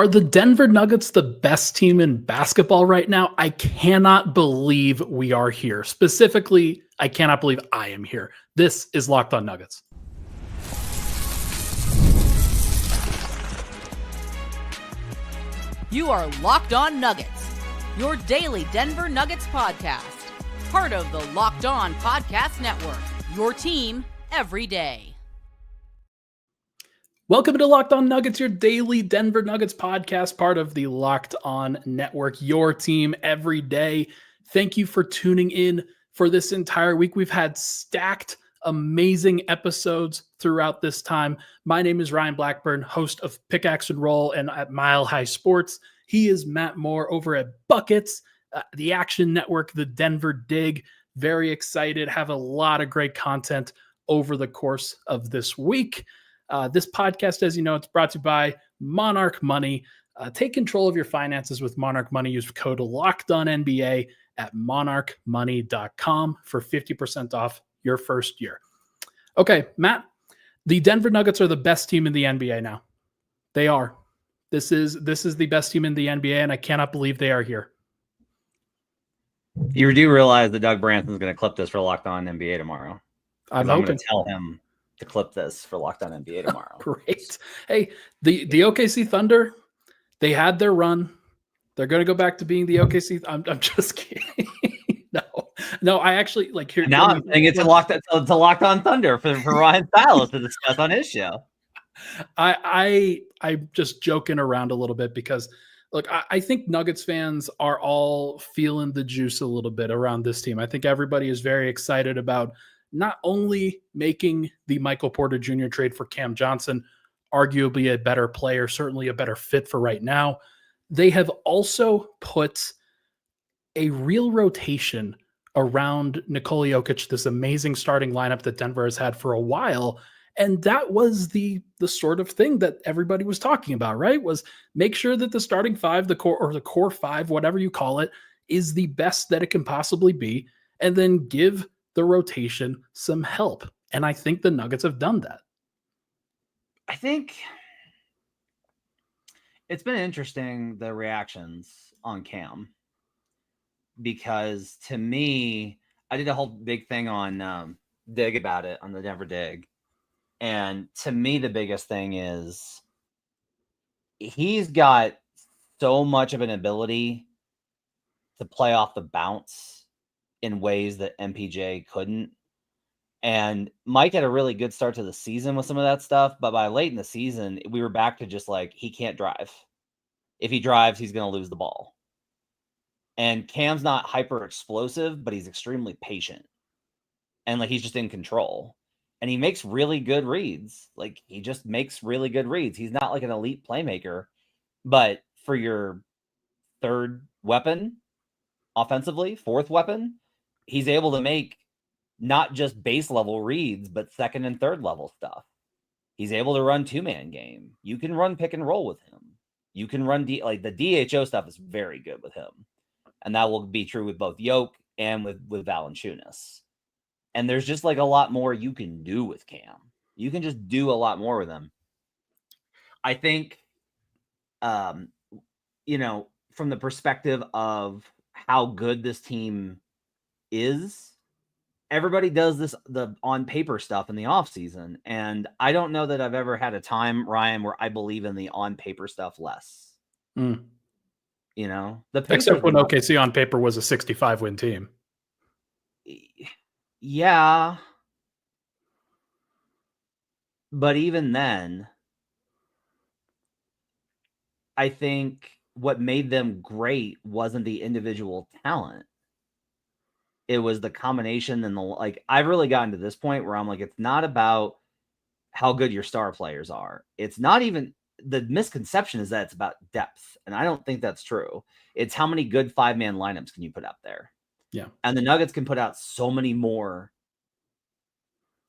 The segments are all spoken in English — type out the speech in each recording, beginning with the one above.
Are the Denver Nuggets the best team in basketball right now? I cannot believe we are here. Specifically, I cannot believe I am here. This is Locked On Nuggets. You are Locked On Nuggets, your daily Denver Nuggets podcast. Part of the Locked On Podcast Network, your team every day. Welcome to Locked On Nuggets, your daily Denver Nuggets podcast, part of the Locked On Network, your team every day. Thank you for tuning in for this entire week. We've had stacked, amazing episodes throughout this time. My name is Ryan Blackburn, host of Pickaxe and Roll and at Mile High Sports. He is Matt Moore over at Buckets, the Action Network, the Denver Dig. Very excited, have a lot of great content over the course of this week. This podcast, as you know, it's brought to you by Monarch Money. Take control of your finances with Monarch Money. Use code LOCKEDONNBA at monarchmoney.com for 50% off your first year. Okay, Matt, the Denver Nuggets are the best team in the NBA now. They are. This is the best team in the NBA, and I cannot believe they are here. You do realize that Doug Branson's going to clip this for Locked On NBA tomorrow. I'm going hoping to tell him to clip this for Locked On NBA tomorrow. Great. Hey, the OKC Thunder, they had their run. They're going to go back to being the OKC. I'm just kidding. No, I actually like here. Now I'm saying it's a Locked On Thunder for Ryan Stiles to discuss on his show. I'm just joking around a little bit because look, I think Nuggets fans are all feeling the juice a little bit around this team. I think everybody is very excited about not only making the Michael Porter Jr. trade for Cam Johnson, arguably a better player, certainly a better fit for right now, they have also put a real rotation around Nikola Jokic, this amazing starting lineup that Denver has had for a while. And that was the sort of thing that everybody was talking about, right? Was make sure that the starting five, the core five, whatever you call it, is the best that it can possibly be, and then give the rotation some help. And I think the Nuggets have done that. I think it's been interesting, the reactions on Cam, because to me, I did a whole big thing on Dig about it on the Denver Dig. And to me, the biggest thing is he's got so much of an ability to play off the bounce in ways that MPJ couldn't. And Mike had a really good start to the season with some of that stuff, but by late in the season, we were back to just like, he can't drive. If he drives, he's going to lose the ball. And Cam's not hyper explosive, but he's extremely patient. And like, he's just in control. And he makes really good reads. Like, he just makes really good reads. He's not like an elite playmaker, but for your third weapon offensively, fourth weapon, he's able to make not just base level reads, but second and third level stuff. He's able to run two-man game. You can run pick and roll with him. You can run like the DHO stuff is very good with him. And that will be true with both Yoke and with Valanciunas. And there's just like a lot more you can do with Cam. You can just do a lot more with him. I think, from the perspective of how good this team is, everybody does the on paper stuff in the offseason. And I don't know that I've ever had a time, Ryan, where I believe in the on paper stuff less. Mm. Except when OKC on paper was a 65-win team. Yeah. But even then, I think what made them great wasn't the individual talent. It was the combination and I've really gotten to this point where I'm like, it's not about how good your star players are. It's not even, the misconception is that it's about depth. And I don't think that's true. It's how many good 5-man lineups can you put out there? Yeah. And the Nuggets can put out so many more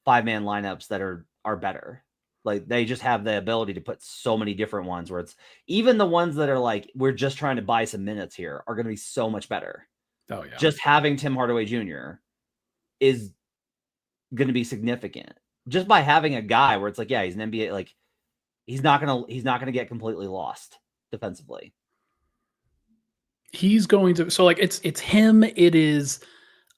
5-man lineups that are better. Like, they just have the ability to put so many different ones where it's even the ones that are like, we're just trying to buy some minutes here are going to be so much better. Oh yeah. Just having Tim Hardaway Jr. is going to be significant just by having a guy where it's like, yeah, he's an NBA, like he's not going to get completely lost defensively. He's going to, so like it's him. It is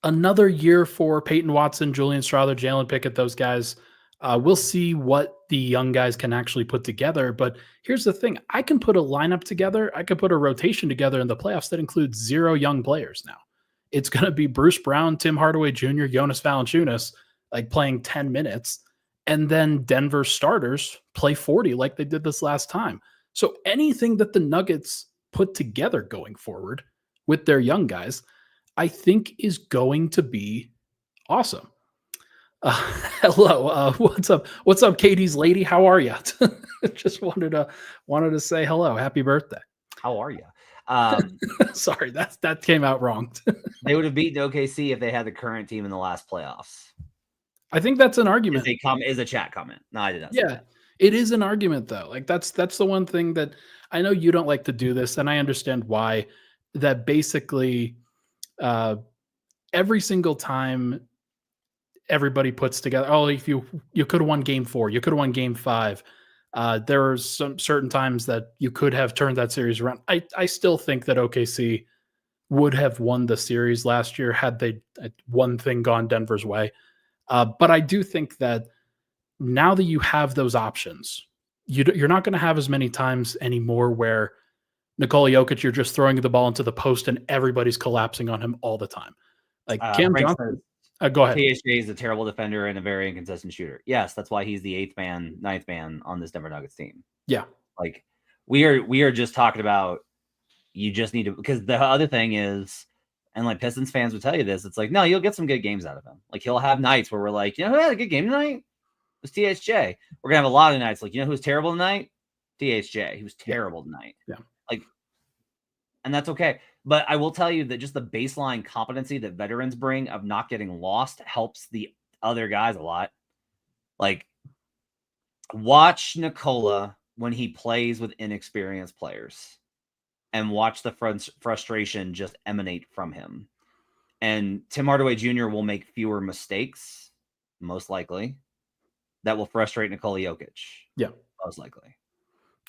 another year for Peyton Watson, Julian Strawther, Jalen Pickett, those guys. We'll see what the young guys can actually put together. But here's the thing. I can put a lineup together. I could put a rotation together in the playoffs that includes 0 young players now. It's going to be Bruce Brown, Tim Hardaway Jr., Jonas Valanciunas, like playing 10 minutes. And then Denver starters play 40 like they did this last time. So anything that the Nuggets put together going forward with their young guys, I think is going to be awesome. Hello, what's up? What's up, Katie's lady? How are you? Just wanted to say hello. Happy birthday. How are you? Sorry, that came out wrong. They would have beaten OKC if they had the current team in the last playoffs. I think that's an argument. Is a chat comment. No, I did not. Yeah, it is an argument though. Like that's the one thing that I know you don't like to do this, and I understand why. That basically, every single time everybody puts together, oh, if you could have won game 4, you could have won game 5. There are some certain times that you could have turned that series around. I still think that OKC would have won the series last year had they one thing gone Denver's way. But I do think that now that you have those options, you're not going to have as many times anymore where Nikola Jokic, you're just throwing the ball into the post and everybody's collapsing on him all the time. Like Cam Johnson. Go ahead. THJ is a terrible defender and a very inconsistent shooter. Yes, that's why he's the 9th man on this Denver Nuggets team. Yeah. Like we are just talking about, you just need to, because the other thing is, and like Pistons fans would tell you this, it's like, no, you'll get some good games out of him. Like he'll have nights where we're like, you know who had a good game tonight? It was THJ. We're gonna have a lot of nights like, you know who's terrible tonight? THJ. He was terrible tonight. Yeah. Like, and that's okay. But I will tell you that just the baseline competency that veterans bring of not getting lost helps the other guys a lot. Like, watch Nikola when he plays with inexperienced players and watch the frustration just emanate from him. And Tim Hardaway Jr. will make fewer mistakes, most likely, that will frustrate Nikola Jokic. Yeah. Most likely.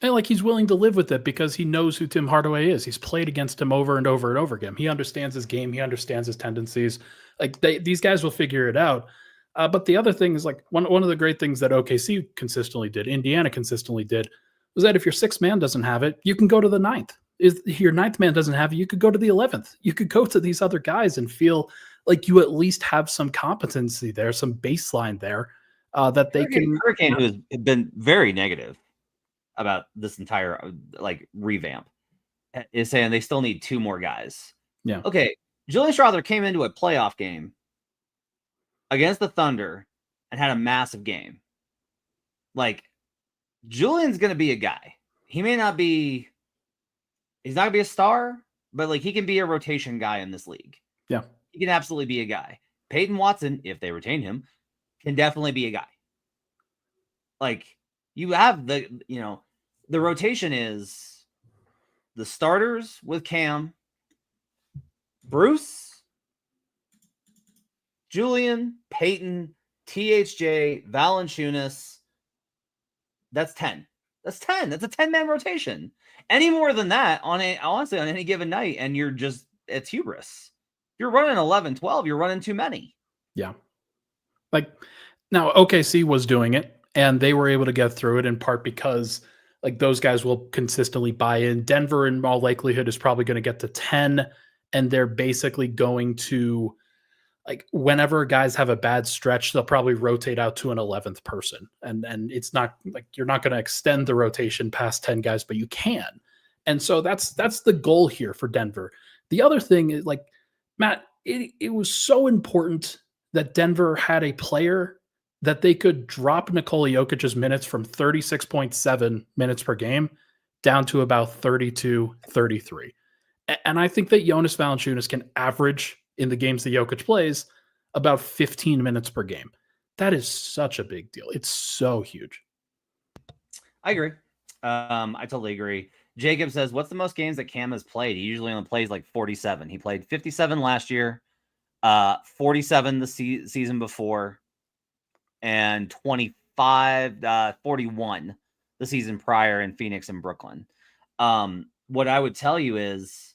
And like he's willing to live with it because he knows who Tim Hardaway is. He's played against him over and over and over again. He understands his game. He understands his tendencies. Like these guys will figure it out. But the other thing is like one of the great things that OKC consistently did, Indiana consistently did, was that if your 6th man doesn't have it, you can go to the 9th. If your 9th man doesn't have it, you could go to the 11th. You could go to these other guys and feel like you at least have some competency there, some baseline there that they can. Hurricane, who has been very negative about this entire like revamp, is saying they still need 2 more guys. Yeah. Okay. Julian Strawther came into a playoff game against the Thunder and had a massive game. Like, Julian's going to be a guy. He may not be, he's not going to be a star, but like he can be a rotation guy in this league. Yeah. He can absolutely be a guy. Peyton Watson, if they retain him, can definitely be a guy. Like, you have the rotation is the starters with Cam, Bruce, Julian, Peyton, THJ, Valanciunas. That's 10. That's 10. That's a 10-man rotation. Any more than that honestly on any given night, and it's hubris. You're running 11, 12, you're running too many. Yeah. Like now OKC was doing it. And they were able to get through it in part because like those guys will consistently buy in. Denver in all likelihood is probably going to get to 10. And they're basically going to, like, whenever guys have a bad stretch, they'll probably rotate out to an 11th person. And it's not like you're not going to extend the rotation past 10 guys, but you can. And so that's the goal here for Denver. The other thing is, like, Matt, it was so important that Denver had a player that they could drop Nikola Jokic's minutes from 36.7 minutes per game down to about 32, 33. And I think that Jonas Valanciunas can average in the games that Jokic plays about 15 minutes per game. That is such a big deal. It's so huge. I agree. I totally agree. Jacob says, what's the most games that Cam has played? He usually only plays like 47. He played 57 last year, 47 the season before, and 41 the season prior in Phoenix and Brooklyn. What I would tell you is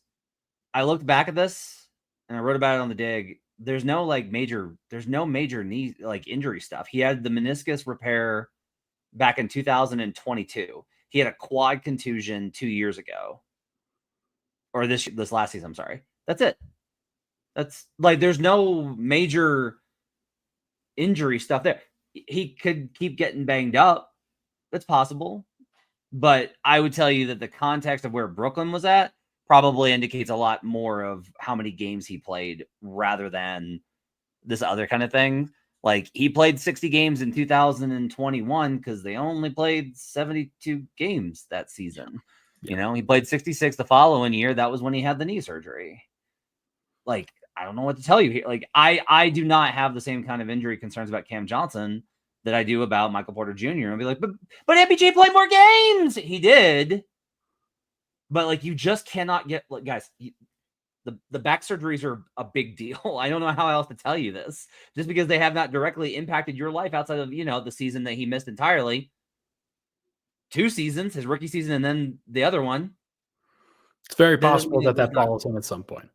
I looked back at this and I wrote about it on the dig. There's no major knee injury stuff. He had the meniscus repair back in 2022. He had a quad contusion 2 years ago. Or this last season, I'm sorry. That's it. That's there's no major injury stuff there. He could keep getting banged up. That's possible. But I would tell you that the context of where Brooklyn was at probably indicates a lot more of how many games he played rather than this other kind of thing. He played 60 games in 2021 because they only played 72 games that season. Yeah. He played 66 the following year. That was when he had the knee surgery. I don't know what to tell you here. I do not have the same kind of injury concerns about Cam Johnson that I do about Michael Porter Jr. I'll be like, but MPJ played more games. He did. But you just cannot get guys. The back surgeries are a big deal. I don't know how else to tell you this. Just because they have not directly impacted your life outside of the season that he missed entirely. 2 seasons, his rookie season, and then the other one. It's very possible that follows him at some point.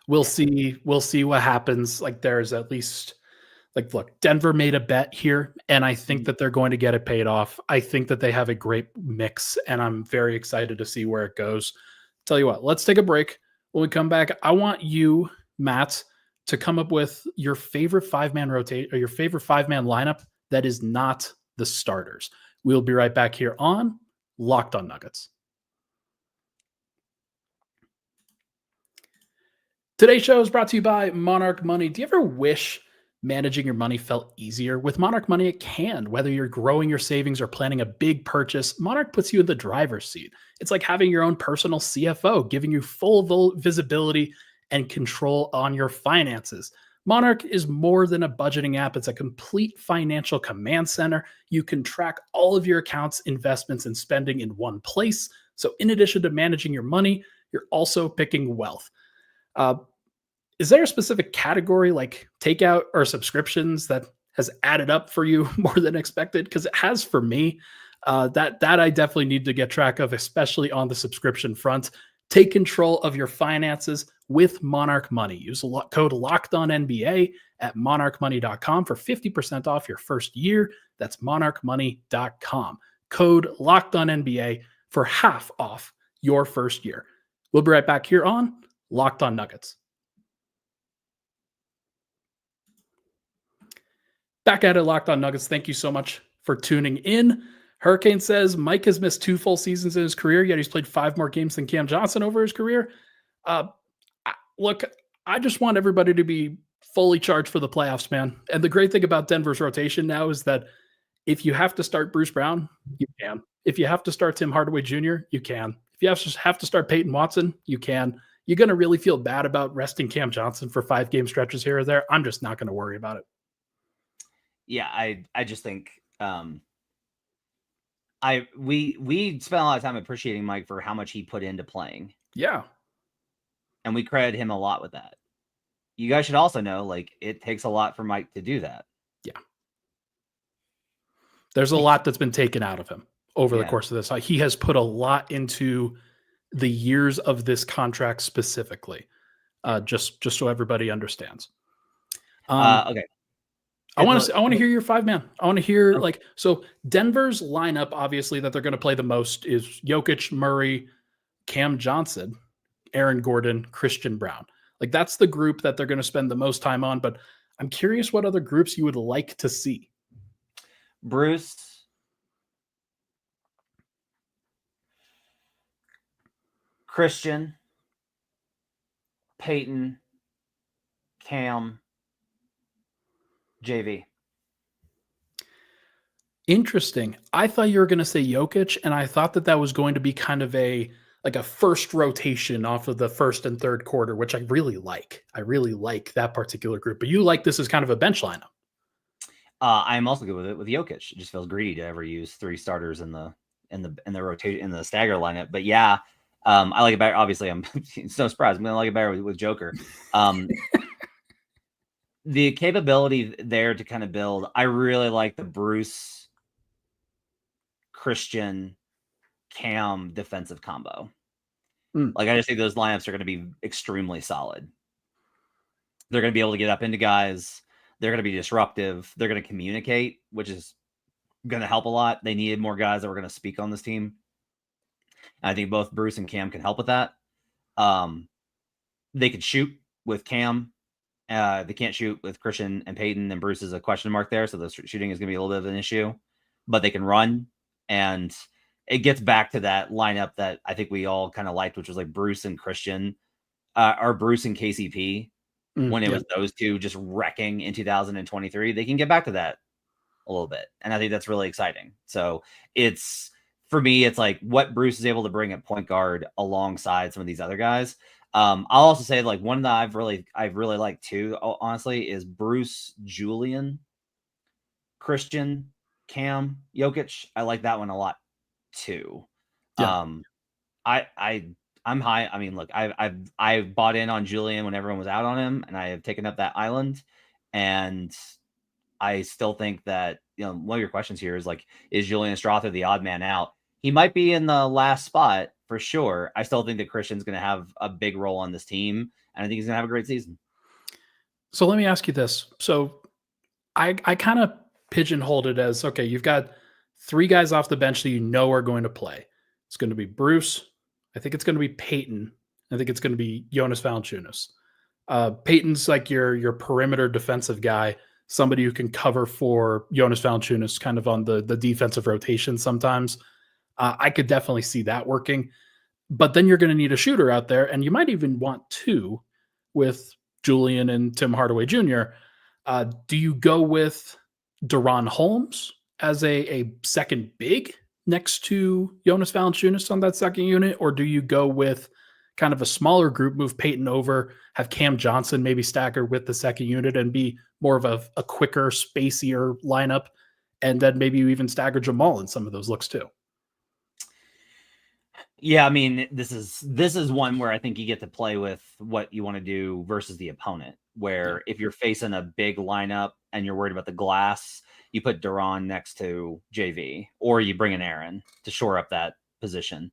We'll see what happens. There's at least look, Denver made a bet here, and I think that they're going to get it paid off. I think that they have a great mix, and I'm very excited to see where it goes. Tell you what, let's take a break. When we come back, I want you, Matt, to come up with your favorite 5-man rotate or your favorite 5-man lineup that is not the starters. We'll be right back here on Locked on Nuggets. Today's show is brought to you by Monarch Money. Do you ever wish managing your money felt easier? With Monarch Money, it can. Whether you're growing your savings or planning a big purchase, Monarch puts you in the driver's seat. It's like having your own personal CFO, giving you full visibility and control on your finances. Monarch is more than a budgeting app. It's a complete financial command center. You can track all of your accounts, investments, and spending in one place. So in addition to managing your money, you're also picking wealth. Is there a specific category like takeout or subscriptions that has added up for you more than expected? Because it has for me. That I definitely need to get track of, especially on the subscription front. Take control of your finances with Monarch Money. Use code LOCKEDONNBA at monarchmoney.com for 50% off your first year. That's monarchmoney.com. Code LOCKEDONNBA for half off your first year. We'll be right back here on Locked on Nuggets. Back at it, Locked on Nuggets. Thank you so much for tuning in. Hurricane says Mike has missed 2 full seasons in his career, yet he's played 5 more games than Cam Johnson over his career. Look, I just want everybody to be fully charged for the playoffs, man. And the great thing about Denver's rotation now is that if you have to start Bruce Brown, you can. If you have to start Tim Hardaway Jr., you can. If you have to start Peyton Watson, you can. You're going to really feel bad about resting Cam Johnson for 5-game stretches here or there. I'm just not going to worry about it. Yeah, I just think we spent a lot of time appreciating Mike for how much he put into playing. Yeah. And we credit him a lot with that. You guys should also know, it takes a lot for Mike to do that. Yeah. There's a lot that's been taken out of him over the course of this. He has put a lot into the years of this contract specifically, just so everybody understands. Okay. I want to hear your 5-man. I want to hear so Denver's lineup, obviously, that they're going to play the most is Jokic, Murray, Cam Johnson, Aaron Gordon, Christian Brown. That's the group that they're going to spend the most time on. But I'm curious what other groups you would like to see. Bruce, Christian, Peyton, Cam, JV. Interesting. I thought you were going to say Jokic, and I thought that was going to be kind of a first rotation off of the first and third quarter, which I really like. I really like that particular group. But you like this as kind of a bench lineup. I'm also good with it with Jokic. It just feels greedy to ever use 3 starters in the rotation in the stagger lineup. But yeah, I like it better. Obviously, I'm so surprised. I'm going to like it better with Joker. The capability there to kind of build. I really like the Bruce, Christian, Cam defensive combo. Mm. Like, I just think those lineups are going to be extremely solid. They're going to be able to get up into guys. They're going to be disruptive. They're going to communicate, which is going to help a lot. They needed more guys that were going to speak on this team. And I think both Bruce and Cam can help with that. They could shoot with Cam. They can't shoot with Christian and Peyton, and Bruce is a question mark there. So the shooting is going to be a little bit of an issue, but they can run. And it gets back to that lineup that I think we all kind of liked, which was like Bruce and Christian, or Bruce and KCP. When it was those two just wrecking in 2023, they can get back to that a little bit. And I think that's really exciting. So for me, it's like what Bruce is able to bring at point guard alongside some of these other guys. I'll also say like one that I've really liked too, honestly, is Bruce, Julian, Christian, Cam, Jokic. I like that one a lot too. Yeah. I'm high. I mean, look, I've bought in on Julian when everyone was out on him, and I have taken up that island. And I still think that, one of your questions here is like, is Julian Strother the odd man out? He might be in the last spot for sure. I still think that Christian's going to have a big role on this team, and I think he's going to have a great season. So let me ask you this. So I kind of pigeonholed it as, okay, you've got 3 guys off the bench that you know are going to play. It's going to be Bruce. I think it's going to be Peyton. I think it's going to be Jonas Valanciunas. Peyton's like your perimeter defensive guy, somebody who can cover for Jonas Valanciunas kind of on the defensive rotation sometimes. I could definitely see that working. But then you're going to need a shooter out there, and you might even want 2 with Julian and Tim Hardaway Jr. Do you go with Deron Holmes as a second big next to Jonas Valanciunas on that second unit, or do you go with kind of a smaller group, move Peyton over, have Cam Johnson maybe stagger with the second unit and be more of a quicker, spacier lineup, and then maybe you even stagger Jamal in some of those looks too? Yeah, I mean, this is one where I think you get to play with what you want to do versus the opponent, where if you're facing a big lineup and you're worried about the glass, you put Deron next to JV, or you bring in Aaron to shore up that position.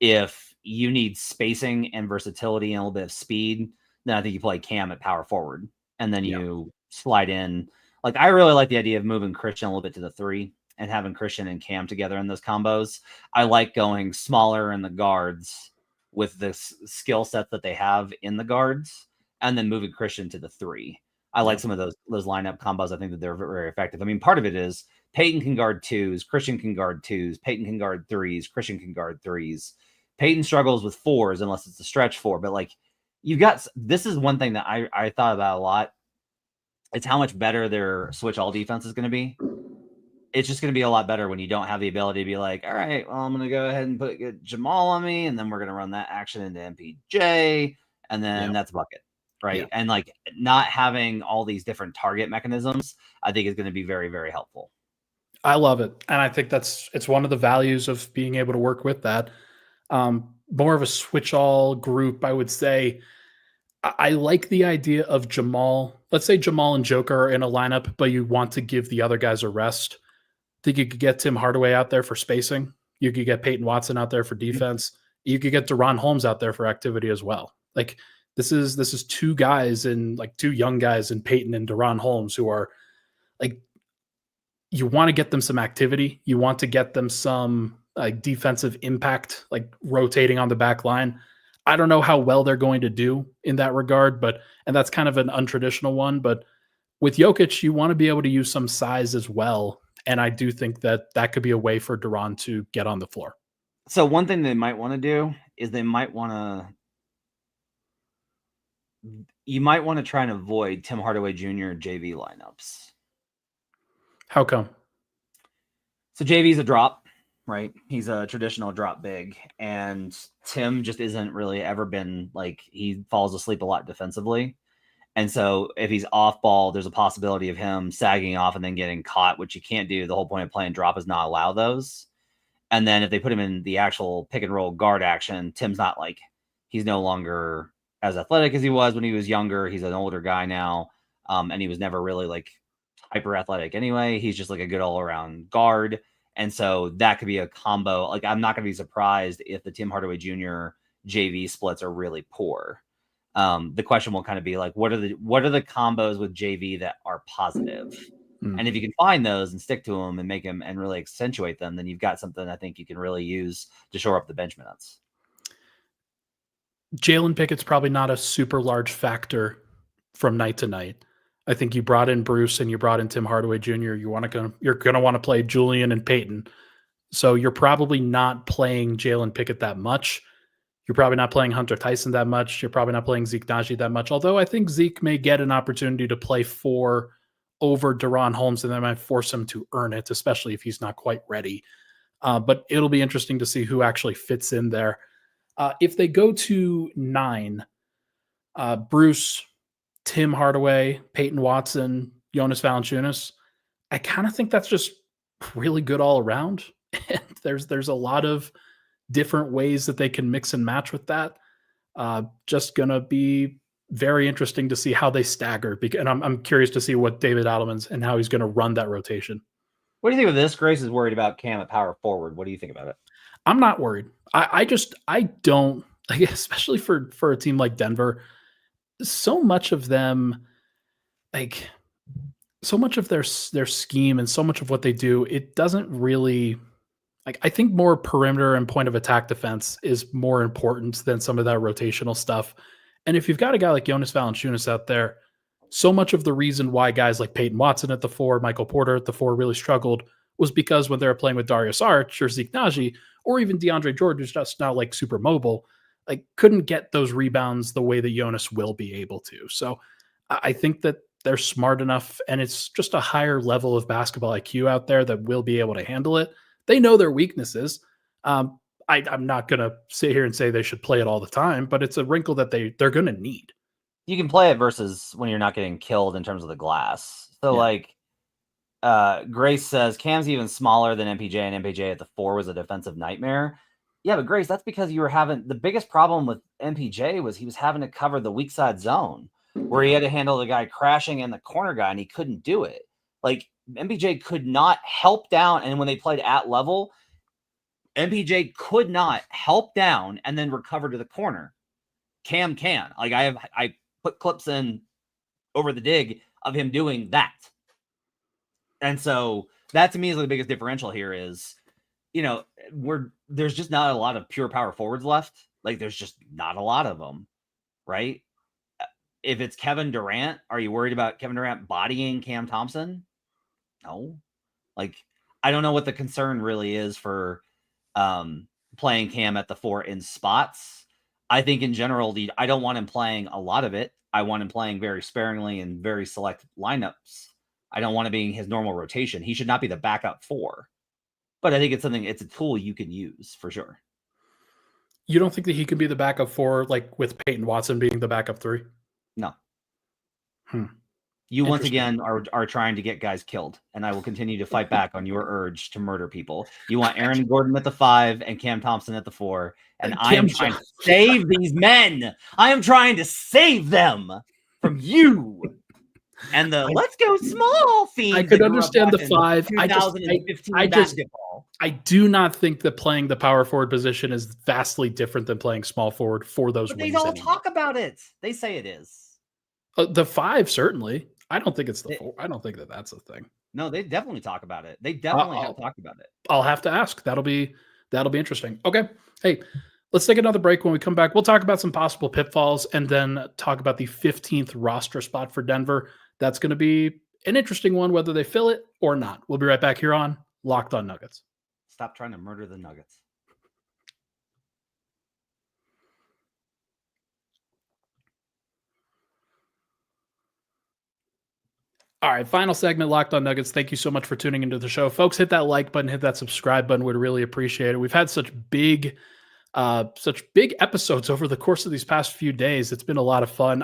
If you need spacing and versatility and a little bit of speed, then I think you play Cam at power forward, and then you slide in. Like, I really like the idea of moving Christian a little bit to the 3 and having Christian and Cam together in those combos. I like going smaller in the guards with the skill set that they have in the guards, and then moving Christian to the 3. I like some of those lineup combos. I think that they're very effective. I mean, part of it is Peyton can guard 2s, Christian can guard 2s, Peyton can guard 3s, Christian can guard 3s. Peyton struggles with 4s unless it's a stretch 4. But like, this is one thing that I thought about a lot. It's how much better their switch all defense is going to be. It's just going to be a lot better when you don't have the ability to be like, all right, well, I'm going to go ahead and get Jamal on me, and then we're going to run that action into MPJ, and then that's a bucket, right? Yeah. And like, not having all these different target mechanisms, I think is going to be very, very helpful. I love it. And I think it's one of the values of being able to work with that. More of a switch all group, I would say. I like the idea of Jamal. Let's say Jamal and Joker are in a lineup, but you want to give the other guys a rest. I think you could get Tim Hardaway out there for spacing. You could get Peyton Watson out there for defense. You could get Deron Holmes out there for activity as well. Like, this is 2 guys and like 2 young guys in Peyton and Deron Holmes who are like, you want to get them some activity. You want to get them some like defensive impact, like rotating on the back line. I don't know how well they're going to do in that regard, and that's kind of an untraditional one. But with Jokic, you want to be able to use some size as well. And I do think that could be a way for Deron to get on the floor. So one thing they might want to do is you might want to try and avoid Tim Hardaway Jr. JV lineups. How come? So JV's a drop, right? He's a traditional drop big, and Tim just isn't really ever been like, he falls asleep a lot defensively. And so if he's off ball, there's a possibility of him sagging off and then getting caught, which you can't do. The whole point of playing drop is not allow those. And then if they put him in the actual pick and roll guard action, Tim's not like, he's no longer as athletic as he was when he was younger. He's an older guy now. And he was never really like hyper athletic anyway. He's just like a good all around guard. And so that could be a combo. Like, I'm not going to be surprised if the Tim Hardaway Jr. JV splits are really poor. The question will kind of be like, what are the combos with JV that are positive? And if you can find those and stick to them and make them and really accentuate them, then you've got something I think you can really use to shore up the bench minutes. Jalen Pickett's probably not a super large factor from night to night. I think you brought in Bruce and you brought in Tim Hardaway Jr. You're going to want to play Julian and Peyton. So you're probably not playing Jalen Pickett that much. You're probably not playing Hunter Tyson that much. You're probably not playing Zeke Naji that much. Although I think Zeke may get an opportunity to play 4 over Deron Holmes, and that might force him to earn it, especially if he's not quite ready. But it'll be interesting to see who actually fits in there. If they go to 9, Bruce, Tim Hardaway, Peyton Watson, Jonas Valanciunas, I kind of think that's just really good all around. And there's a lot of different ways that they can mix and match with that. Just going to be very interesting to see how they stagger. And I'm curious to see what David Adelman's and how he's going to run that rotation. What do you think of this? Grace is worried about Cam at power forward. What do you think about it? I'm not worried. I don't, like, especially for a team like Denver, so much of them, like, so much of their scheme and so much of what they do, it doesn't really, like, I think more perimeter and point of attack defense is more important than some of that rotational stuff. And if you've got a guy like Jonas Valanciunas out there, so much of the reason why guys like Peyton Watson at the 4, Michael Porter at the 4 really struggled was because when they were playing with Darius Arch or Zeke Naji, or even DeAndre Jordan, who's just now like super mobile, like couldn't get those rebounds the way that Jonas will be able to. So I think that they're smart enough, and it's just a higher level of basketball IQ out there that will be able to handle it. They know their weaknesses. I'm not going to sit here and say they should play it all the time, but it's a wrinkle that they're going to need. You can play it versus when you're not getting killed in terms of the glass. So, like, Grace says Cam's even smaller than MPJ, and MPJ at the 4 was a defensive nightmare. Yeah, but Grace, that's because you were having the biggest problem with MPJ was he was having to cover the weak side zone where he had to handle the guy crashing and the corner guy, and he couldn't do it. Like, MPJ could not help down, and when they played at level, MPJ could not help down and then recover to the corner. Cam can. Like, I put clips in over the dig of him doing that. And so that to me is the biggest differential here is, you know, there's just not a lot of pure power forwards left. Like, there's just not a lot of them, right? If it's Kevin Durant, are you worried about Kevin Durant bodying Cam Thompson? No. Like, I don't know what the concern really is for playing Cam at the 4 in spots. I think in general, I don't want him playing a lot of it. I want him playing very sparingly and very select lineups. I don't want it being his normal rotation. He should not be the backup 4. But I think it's a tool you can use for sure. You don't think that he can be the backup 4, like with Peyton Watson being the backup 3? No. You once again are trying to get guys killed, and I will continue to fight back on your urge to murder people. You want Aaron Gordon at the 5 and Cam Thompson at the 4, and I am trying to save these men. I am trying to save them from you. And the let's go small fiend. I could understand the 5. I do not think that playing the power forward position is vastly different than playing small forward for those wings. They don't talk about it. They say it is. The 5, certainly. I don't think it's the 4. I don't think that that's a thing. No, they definitely talk about it. They definitely have talked about it. I'll have to ask. That'll be interesting. Okay. Hey, let's take another break. When we come back, we'll talk about some possible pitfalls and then talk about the 15th roster spot for Denver. That's going to be an interesting one, whether they fill it or not. We'll be right back here on Locked On Nuggets. Stop trying to murder the Nuggets. All right, final segment, Locked On Nuggets. Thank you so much for tuning into the show. Folks, hit that like button, hit that subscribe button. We'd really appreciate it. We've had such big episodes over the course of these past few days. It's been a lot of fun.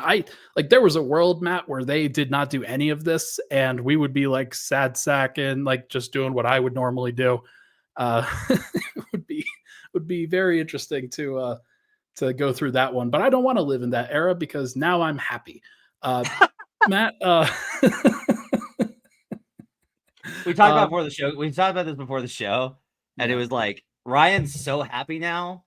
There was a world, Matt, where they did not do any of this, and we would be like sad sack and like just doing what I would normally do. It would be very interesting to go through that one, but I don't want to live in that era because now I'm happy. Matt, We talked about before the show. We talked about this before the show, and it was like Ryan's so happy now.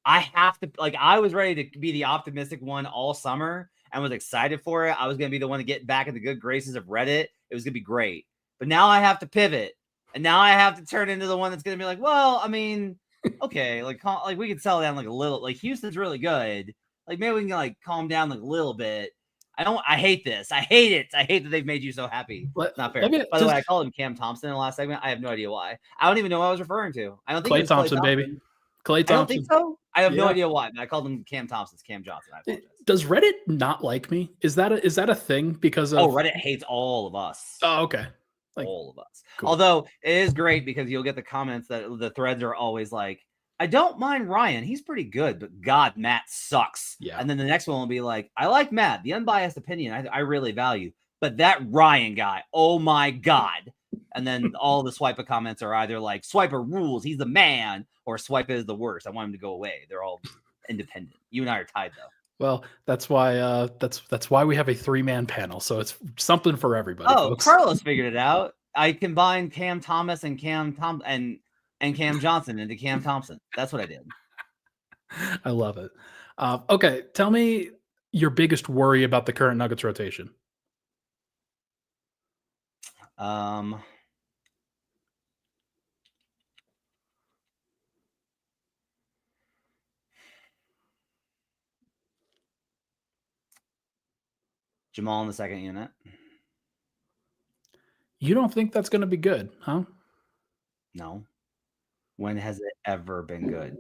I have to I was ready to be the optimistic one all summer and was excited for it. I was gonna be the one to get back in the good graces of Reddit. It was gonna be great. But now I have to pivot. And now I have to turn into the one that's gonna be like, well, I mean, okay, like we could settle down like a little. Like Houston's really good. Like maybe we can like calm down like a little bit. I hate this. I hate it. I hate that they've made you so happy. Not fair. By the way, I called him Cam Thompson in the last segment. I have no idea why. I don't even know what I was referring to. I don't think Klay Thompson, baby. Klay Thompson. I don't think so. I have no idea why. But I called him Cam Thompson. It's Cam Johnson. I apologize. Does Reddit not like me? Is that a thing? Because of Reddit hates all of us. Oh, okay. Like, all of us. Cool. Although it is great because you'll get the comments that the threads are always like, I don't mind Ryan. He's pretty good, but God, Matt sucks. Yeah. And then the next one will be like, I like Matt, the unbiased opinion I really value, but that Ryan guy, oh my God. And then all the Swiper comments are either like, Swiper rules, he's the man, or Swiper is the worst. I want him to go away. They're all independent. You and I are tied though. Well, that's why that's why we have a 3-man panel. So it's something for everybody. Oh, folks. Carlos figured it out. I combined Cam Thomas and Cam Johnson into Cam Thompson. That's what I did. I love it. Okay, tell me your biggest worry about the current Nuggets rotation. Jamal in the second unit. You don't think that's going to be good, huh? No. When has it ever been good?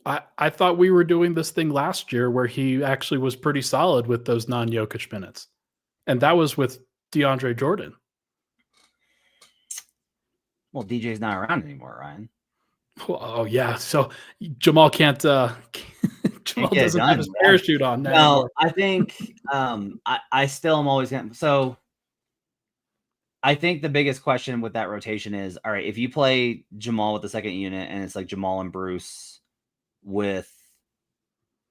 I thought we were doing this thing last year where he actually was pretty solid with those non-Jokic minutes. And that was with DeAndre Jordan. Well, DJ's not around anymore, Ryan. Oh, yeah. So Jamal can't Jamal doesn't have his parachute on now. No, I think I still am always going to. So I think the biggest question with that rotation is, all right, if you play Jamal with the second unit and it's like Jamal and Bruce with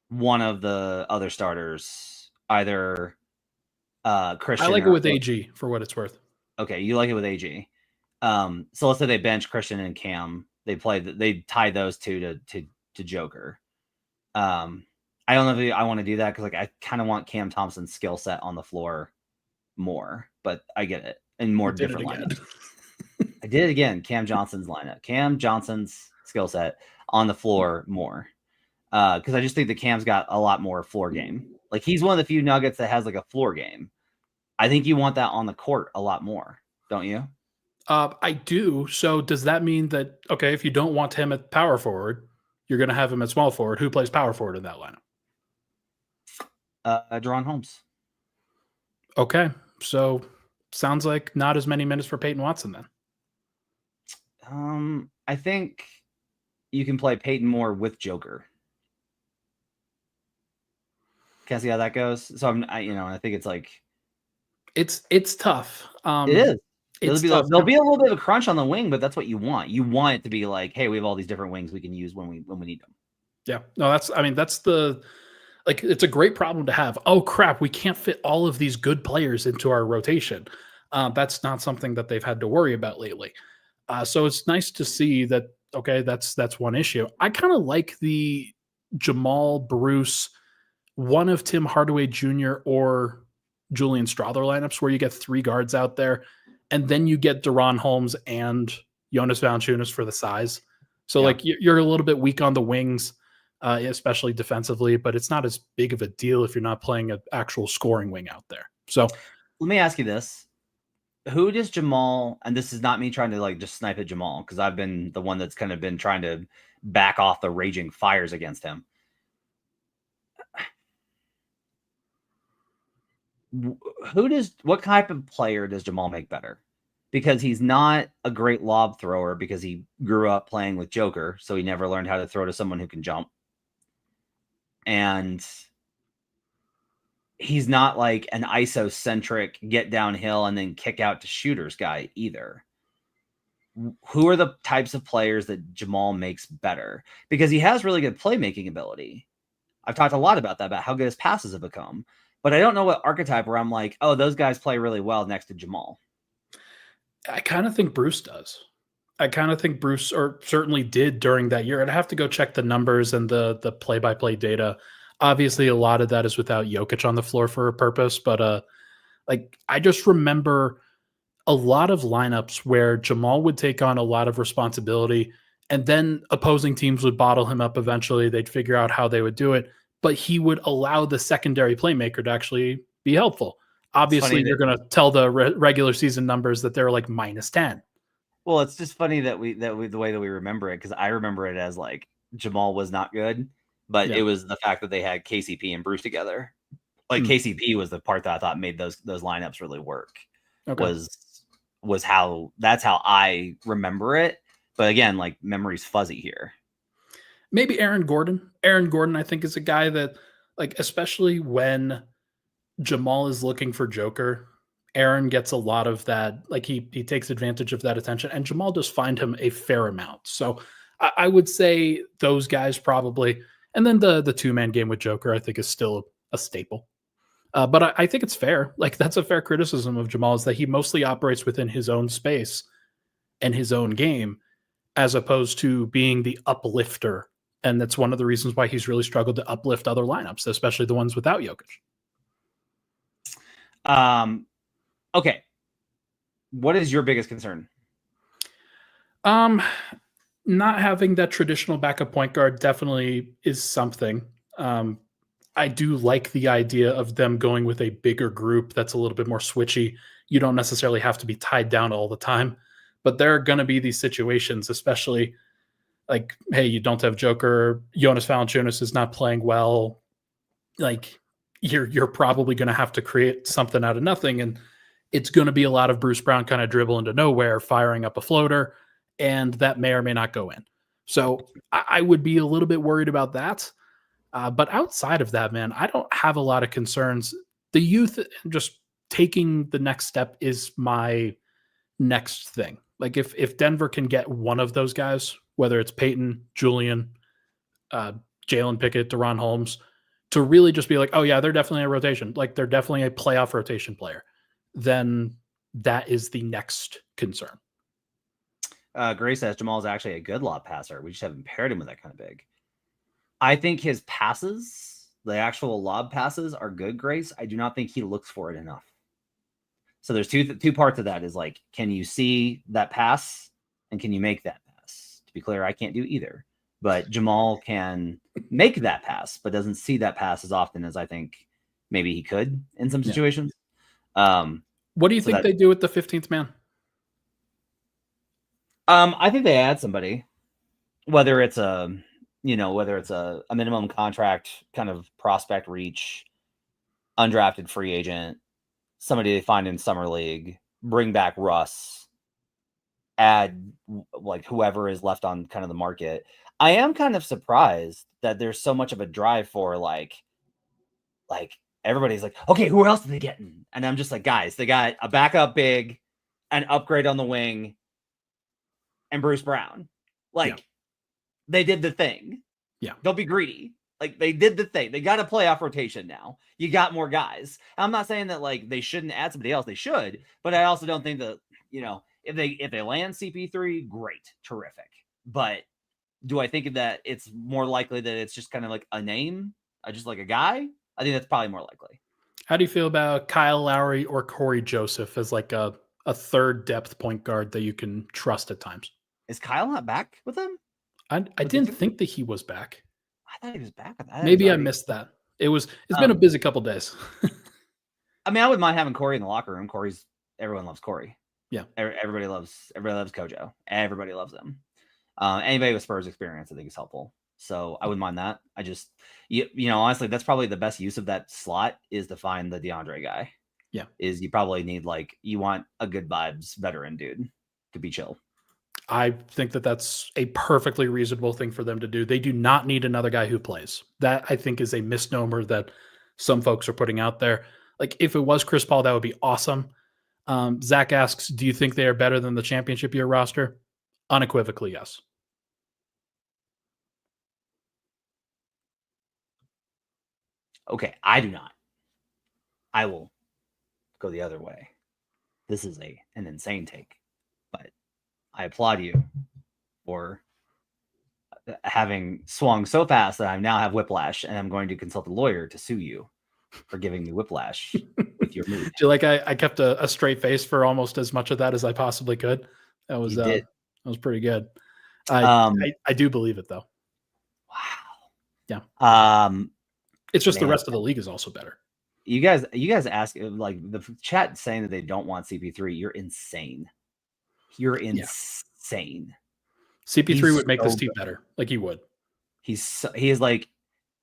one of the other starters, either Christian. I like it with AG for what it's worth. Okay, you like it with AG. So let's say they bench Christian and Cam. They tie those two to Joker. I don't know if I want to do that because like I kind of want Cam Thompson's skill set on the floor more, but I get it. And more different lineup. I did it again. Cam Johnson's lineup. Cam Johnson's skill set on the floor more. Because I just think that Cam's got a lot more floor game. Like he's one of the few Nuggets that has like a floor game. I think you want that on the court a lot more, don't you? I do. So does that mean that, okay, if you don't want him at power forward, you're going to have him at small forward? Who plays power forward in that lineup? Deron Holmes. Okay. So sounds like not as many minutes for Peyton Watson then. I think you can play Peyton more with Joker. Can't see how that goes. So I think it's like it's tough. It is. There'll be a little bit of a crunch on the wing, but that's what you want. You want it to be like, hey, we have all these different wings we can use when we need them. Yeah. No, that's the like it's a great problem to have. Oh crap, we can't fit all of these good players into our rotation. That's not something that they've had to worry about lately. So it's nice to see that. Okay, that's one issue. I kind of like the Jamal, Bruce, one of Tim Hardaway Jr. or Julian Strawther lineups where you get 3 guards out there, and then you get Deron Holmes and Jonas Valanciunas for the size. So like you're a little bit weak on the wings, especially defensively, but it's not as big of a deal if you're not playing an actual scoring wing out there. So let me ask you this. Who does Jamal, and this is not me trying to like just snipe at Jamal because I've been the one that's kind of been trying to back off the raging fires against him. What type of player does Jamal make better? Because he's not a great lob thrower because he grew up playing with Joker, so he never learned how to throw to someone who can jump. And he's not like an iso-centric get downhill and then kick out to shooters guy either. Who are the types of players that Jamal makes better? Because he has really good playmaking ability. I've talked a lot about that, about how good his passes have become. But I don't know what archetype where I'm like, oh, those guys play really well next to Jamal. I kind of think Bruce does. I kind of think Bruce, or certainly did during that year. I'd have to go check the numbers and the play by play data. Obviously, a lot of that is without Jokic on the floor for a purpose, but like I just remember a lot of lineups where Jamal would take on a lot of responsibility, and then opposing teams would bottle him up eventually. They'd figure out how they would do it, but he would allow the secondary playmaker to actually be helpful. It's funny Obviously, that you're going to tell the regular season numbers that they're like -10. well, it's just funny that we the way that we remember it, because I remember it as like Jamal was not good, but Yeah. it was the fact that they had KCP and Bruce together. Like Hmm. KCP was the part that I thought made those lineups really work. Okay. Was how that's how I remember it. But again, like memory's fuzzy here. Maybe Aaron Gordon. Aaron Gordon, I think, is a guy that, like, especially when Jamal is looking for Joker, Aaron gets a lot of that. Like he takes advantage of that attention, and Jamal does find him a fair amount. So I would say those guys probably, and then the 2-man game with Joker, I think, is still a staple. But I think it's fair. Like that's a fair criticism of Jamal is that he mostly operates within his own space and his own game, as opposed to being the uplifter. And that's one of the reasons why he's really struggled to uplift other lineups, especially the ones without Jokic. Okay. What is your biggest concern? Um, Not having that traditional backup point guard definitely is something. I do like the idea of them going with a bigger group that's a little bit more switchy. You don't necessarily have to be tied down all the time, but there are going to be these situations, especially like, hey, you don't have Joker, Jonas Valanciunas is not playing well. Like you're probably going to have to create something out of nothing, and it's going to be a lot of Bruce Brown kind of dribble into nowhere, firing up a floater, and that may or may not go in. So I would be a little bit worried about that. But outside of that, man, I don't have a lot of concerns. The youth just taking the next step is my next thing. Like if Denver can get one of those guys, whether it's Peyton, Julian, uh, Jalen Pickett, Deron Holmes, to really just be like, oh yeah, they're definitely a rotation. Like they're definitely a playoff rotation player. Then that is the next concern. Gray says Jamal is actually a good lob passer. We just haven't paired him with that kind of big. I think his passes, the actual lob passes, are good, Grace. I do not think he looks for it enough. So there's two parts of that is like, can you see that pass and can you make that pass? To be clear, I can't do either. But Jamal can make that pass, but doesn't see that pass as often as I think maybe he could in some situations. What do you think they do with the 15th man? I think they add somebody, whether it's a minimum contract kind of prospect reach, undrafted free agent, somebody they find in summer league, bring back Russ, add like whoever is left on kind of the market. I am kind of surprised that there's so much of a drive for like everybody's like, okay, who else are they getting? And I'm just like, guys, they got a backup big, an upgrade on the wing, and Bruce Brown. Like they did the thing. Yeah. Don't be greedy. Like they did the thing. They got a playoff rotation now. You got more guys. I'm not saying that like they shouldn't add somebody else. They should, but I also don't think that, if they land CP3, great, terrific. But do I think that it's more likely that it's just kind of like a name, just like a guy? I think that's probably more likely. How do you feel about Kyle Lowry or Corey Joseph as like a third depth point guard that you can trust at times? Is Kyle not back with them? I didn't think that he was back. I thought he was back with that. Maybe I missed that. It's been a busy couple days. I mean, I wouldn't mind having Corey in the locker room. Everyone loves Corey. Yeah. Everybody loves Kojo. Everybody loves them. Anybody with Spurs experience, I think, is helpful. So I wouldn't mind that. I just, honestly, that's probably the best use of that slot is to find the DeAndre guy. Yeah. Is you probably need you want a good vibes veteran dude to be chill. I think that that's a perfectly reasonable thing for them to do. They do not need another guy who plays. That I think is a misnomer that some folks are putting out there. Like if it was Chris Paul, that would be awesome. Zach asks, do you think they are better than the championship year roster? Unequivocally, yes. Okay, I do not. I will go the other way. This is an insane take. I applaud you for having swung so fast that I now have whiplash, and I'm going to consult a lawyer to sue you for giving me whiplash with your mood. Do you like I kept a straight face for almost as much of that as I possibly could? That was that was pretty good. I do believe it though. Wow. Yeah. It's just the rest of the league is also better. You guys ask, like, the chat saying that they don't want CP3. You're insane. You're insane. CP3 would make this team better. Like he would. He is like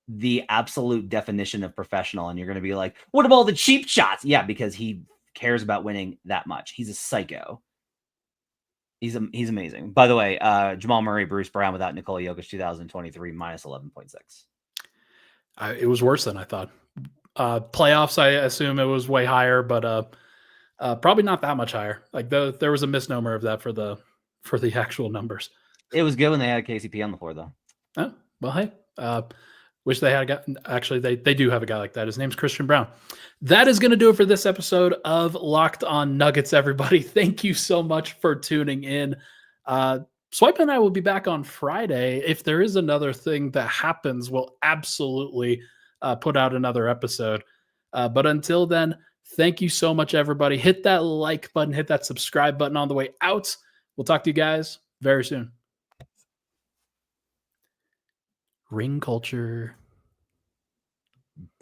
the absolute definition of professional. And you're going to be like, what about all the cheap shots? Yeah, because he cares about winning that much. He's a psycho. He's amazing. By the way, Jamal Murray, Bruce Brown without Nikola Jokic 2023 minus 11.6. It was worse than I thought. Playoffs, I assume it was way higher, but probably not that much higher. Like there was a misnomer of that for the actual numbers. It was good when they had KCP on the floor, though. Oh, well, hey, wish they had a guy. Actually, they do have a guy like that. His name's Christian Brown. That is going to do it for this episode of Locked On Nuggets, everybody. Thank you so much for tuning in. Swipe and I will be back on Friday. If there is another thing that happens, we'll absolutely put out another episode. But until then, thank you so much, everybody. Hit that like button, hit that subscribe button on the way out. We'll talk to you guys very soon. Ring culture.